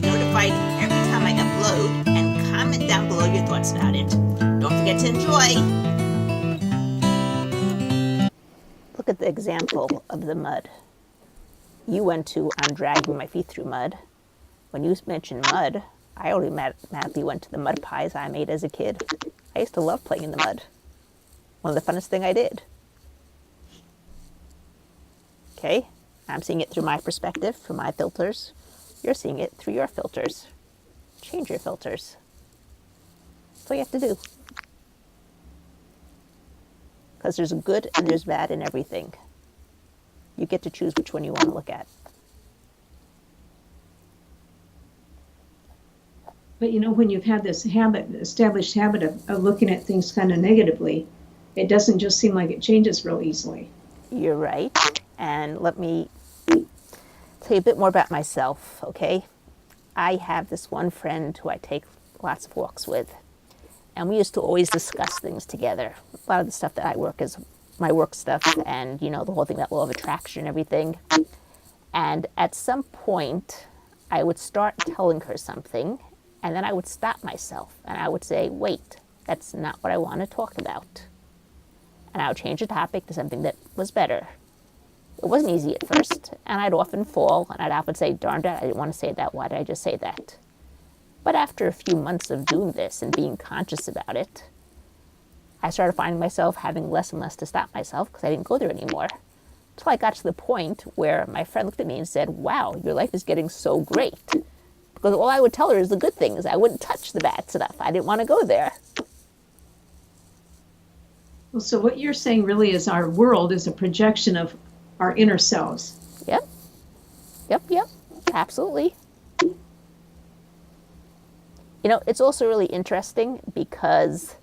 notified every time I upload, and comment down below your thoughts about it. Don't forget to enjoy. Look at the example of the mud. You went to, I'm dragging my feet through mud. When you mentioned mud, I automatically went to the mud pies I made as a kid. I used to love playing in the mud. One of the funnest things I did. Okay, I'm seeing it through my perspective, through my filters. You're seeing it through your filters. Change your filters. That's all you have to do. Because there's good and there's bad in everything. You get to choose which one you want to look at. But when you've had this established habit of looking at things kind of negatively, it doesn't just seem like it changes real easily. You're right. And let me tell you a bit more about myself, okay? I have this one friend who I take lots of walks with. And we used to always discuss things together. A lot of the stuff that I work is my work stuff and, the whole thing, that law of attraction and everything. And at some point, I would start telling her something, and then I would stop myself. And I would say, wait, that's not what I want to talk about. And I would change the topic to something that was better. It wasn't easy at first, and I'd often fall, and I'd often say, darn it, I didn't want to say that. Why did I just say that? But after a few months of doing this and being conscious about it, I started finding myself having less and less to stop myself because I didn't go there anymore. Until I got to the point where my friend looked at me and said, wow, your life is getting so great. Because all I would tell her is the good things. I wouldn't touch the bad stuff. I didn't want to go there. Well, so what you're saying really is our world is a projection of our inner selves. Yep. Absolutely. It's also really interesting because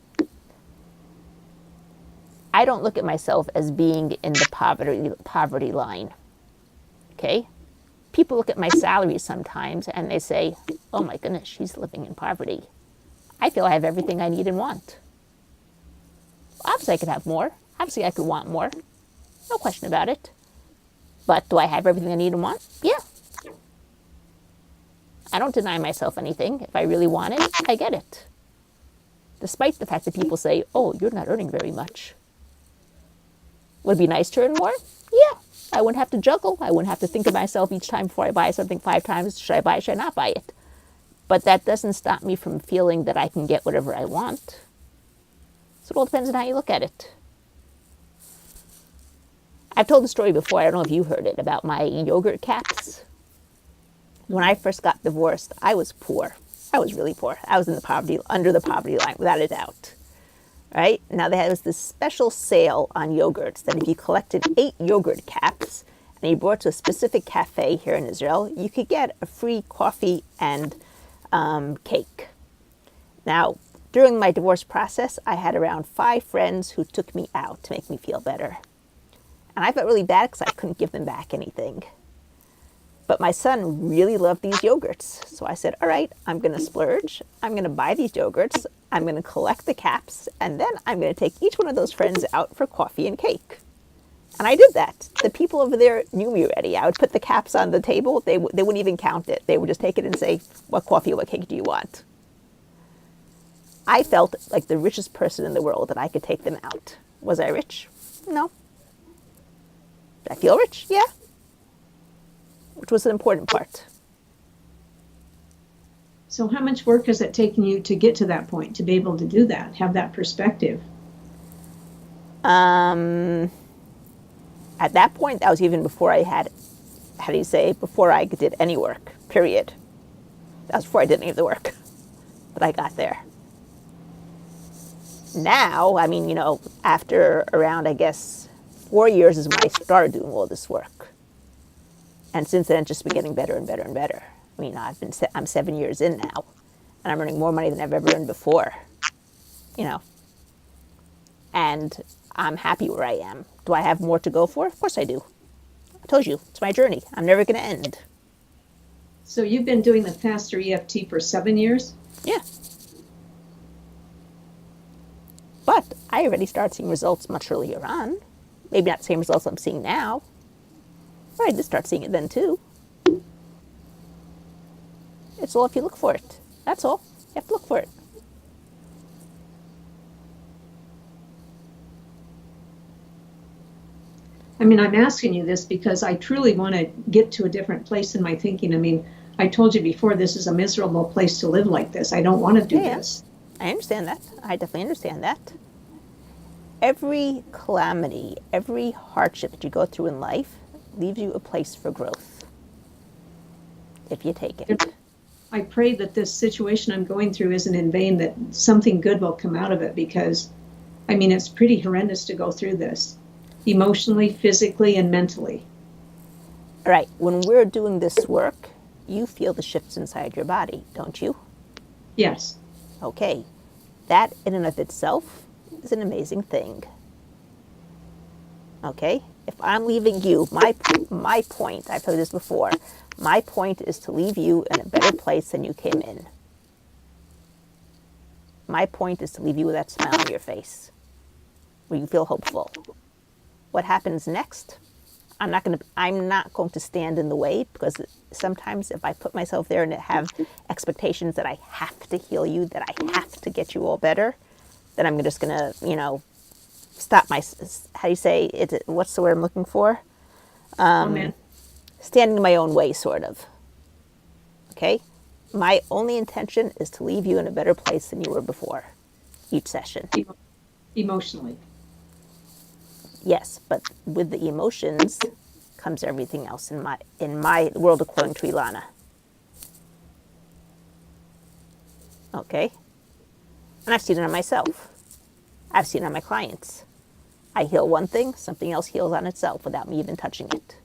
I don't look at myself as being in the poverty line. Okay? People look at my salary sometimes and they say, oh my goodness, she's living in poverty. I feel I have everything I need and want. Obviously I could have more. Obviously I could want more. No question about it. But do I have everything I need and want? Yeah. I don't deny myself anything. If I really want it, I get it. Despite the fact that people say, oh, you're not earning very much. Would it be nice to earn more? Yeah. I wouldn't have to juggle. I wouldn't have to think of myself each time before I buy something 5 times. Should I buy it? Should I not buy it? But that doesn't stop me from feeling that I can get whatever I want. So it all depends on how you look at it. I've told the story before. I don't know if you heard it, about my yogurt caps. When I first got divorced, I was poor. I was really poor. I was under the poverty line, without a doubt. Right? Now, there was this special sale on yogurts that if you collected 8 yogurt caps and you brought to a specific cafe here in Israel, you could get a free coffee and cake. Now, during my divorce process, I had around 5 friends who took me out to make me feel better. And I felt really bad because I couldn't give them back anything. But my son really loved these yogurts. So I said, all right, I'm going to splurge. I'm going to buy these yogurts. I'm going to collect the caps. And then I'm going to take each one of those friends out for coffee and cake. And I did that. The people over there knew me already. I would put the caps on the table. They wouldn't even count it. They would just take it and say, what coffee or what cake do you want? I felt like the richest person in the world that I could take them out. Was I rich? No. Did I feel rich? Yeah. Which was an important part. So how much work has it taken you to get to that point, to be able to do that, have that perspective? At that point, that was even before I had, before I did any work, period. That was before I did any of the work. But I got there. Now, after around, 4 years is when I started doing all this work. And since then, it's just been getting better and better and better. I'm 7 years in now, and I'm earning more money than I've ever earned before. And I'm happy where I am. Do I have more to go for? Of course I do. I told you, it's my journey. I'm never going to end. So you've been doing the faster EFT for 7 years? Yeah. But I already started seeing results much earlier on. Maybe not the same results I'm seeing now. But I did start seeing it then too. It's all if you look for it. That's all. You have to look for it. I mean, I'm asking you this because I truly want to get to a different place in my thinking. I mean, I told you before, this is a miserable place to live like this. I don't want to do Yeah, yeah. this. I understand that. I definitely understand that. Every calamity, every hardship that you go through in life leaves you a place for growth if you take it. I pray that this situation I'm going through isn't in vain, that something good will come out of it, because, I mean, it's pretty horrendous to go through this emotionally, physically, and mentally. All right, when we're doing this work, you feel the shifts inside your body, don't you? Yes. Okay, that in and of itself is an amazing thing. Okay, if I'm leaving you, my point, I've told you this before, my point is to leave you in a better place than you came in. My point is to leave you with that smile on your face, where you feel hopeful. What happens next? I'm not going to stand in the way, because sometimes if I put myself there and have expectations that I have to heal you, that I have to get you all better, then I'm just going to, stop my, how do you say it, what's the word I'm looking for? Oh, man. Standing in my own way, sort of. Okay? My only intention is to leave you in a better place than you were before each session. Emotionally. Yes, but with the emotions comes everything else in my world according to Ilana. Okay? And I've seen it on myself. I've seen it on my clients. I heal one thing, something else heals on itself without me even touching it.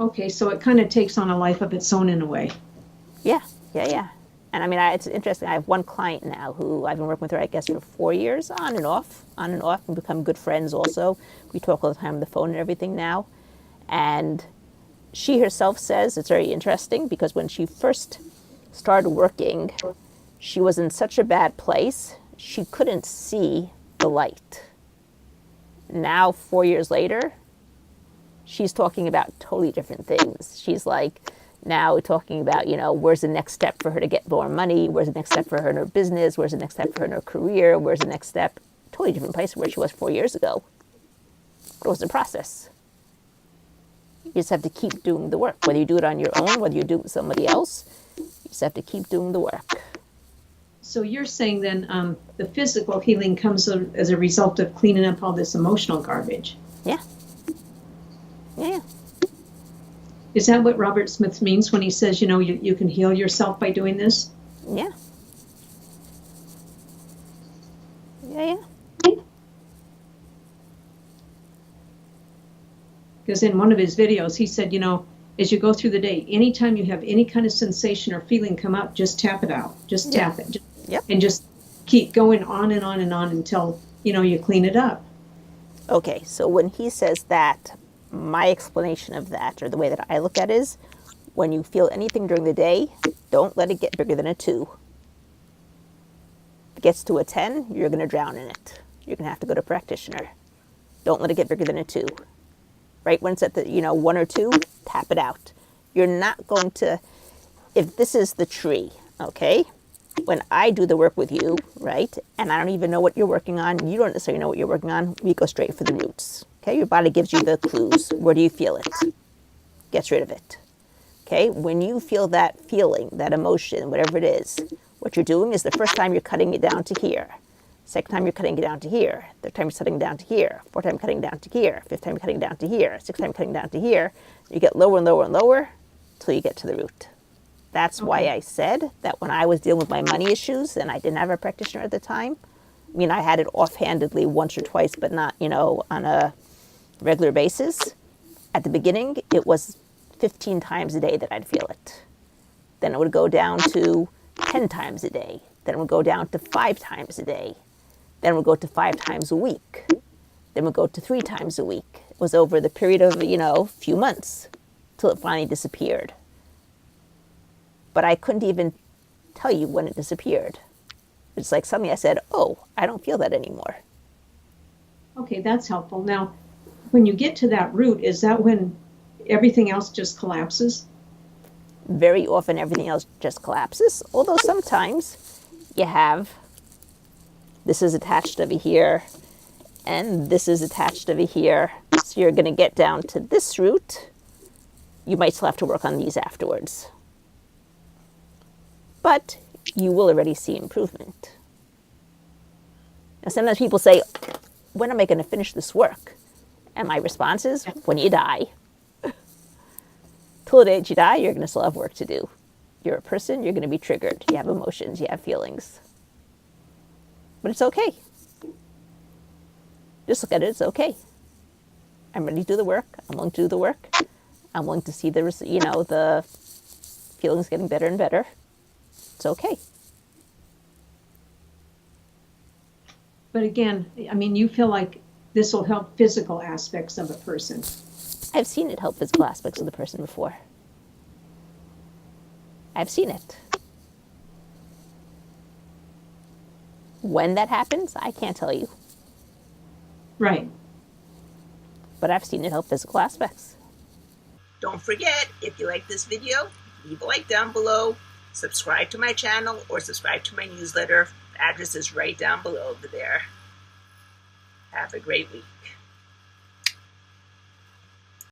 Okay, so it kind of takes on a life of its own in a way. Yeah, yeah, yeah. And I mean, it's interesting. I have one client now who I've been working with her, I guess, for 4 years, on and off, and become good friends also. We talk all the time on the phone and everything now. And she herself says it's very interesting, because when she first started working, she was in such a bad place, she couldn't see the light. Now, 4 years later, she's talking about totally different things. She's like now talking about, where's the next step for her to get more money? Where's the next step for her in her business? Where's the next step for her in her career? Where's the next step? Totally different place from where she was 4 years ago. But it was a process. You just have to keep doing the work. Whether you do it on your own, whether you do it with somebody else, you just have to keep doing the work. So you're saying then the physical healing comes as a result of cleaning up all this emotional garbage. Yeah. Yeah. Is that what Robert Smith means when he says, you can heal yourself by doing this? Yeah. Yeah, yeah. Because in one of his videos, he said, as you go through the day, anytime you have any kind of sensation or feeling come up, just tap it out. Just tap it. Yep. And just keep going on and on and on until, you clean it up. Okay, so when he says that, my explanation of that, or the way that I look at it, is when you feel anything during the day, don't let it get bigger than a 2. If it gets to a 10, you're going to drown in it. You're going to have to go to a practitioner. Don't let it get bigger than a 2. Right when it's at the 1 or 2, tap it out. You're not going to, if this is the tree, okay, when I do the work with you, right, and I don't even know what you're working on, you don't necessarily know what you're working on, we go straight for the roots. Okay, your body gives you the clues. Where do you feel it? Gets rid of it. Okay, when you feel that feeling, that emotion, whatever it is, what you're doing is the first time you're cutting it down to here. Second time you're cutting it down to here. Third time you're cutting it down to here. Fourth time you're cutting it down to here. Fifth time you're cutting it down to here. Sixth time you're cutting it down to here. You get lower and lower and lower until you get to the root. That's why I said that when I was dealing with my money issues and I didn't have a practitioner at the time, I mean, I had it offhandedly once or twice, but not, on a regular basis. At the beginning, it was 15 times a day that I'd feel it. Then it would go down to 10 times a day. Then it would go down to 5 times a day. Then it would go to 5 times a week. Then it would go to 3 times a week. It was over the period of, a few months till it finally disappeared. But I couldn't even tell you when it disappeared. It's like suddenly I said, oh, I don't feel that anymore. Okay, that's helpful. Now, when you get to that root, is that when everything else just collapses? Very often everything else just collapses, although sometimes you have this is attached over here and this is attached over here. So you're going to get down to this root. You might still have to work on these afterwards. But you will already see improvement. Now, sometimes people say, when am I going to finish this work? And my response is, when you die. Till the day that you die, you're going to still have work to do. You're a person, you're going to be triggered. You have emotions, you have feelings. But it's okay. Just look at it, it's okay. I'm ready to do the work. I'm willing to do the work. I'm willing to see the feelings getting better and better. It's okay. But again, I mean, you feel like this will help physical aspects of a person. I've seen it help physical aspects of the person before. I've seen it. When that happens, I can't tell you. Right. But I've seen it help physical aspects. Don't forget, if you like this video, leave a like down below, subscribe to my channel, or subscribe to my newsletter. The address is right down below over there. Have a great week.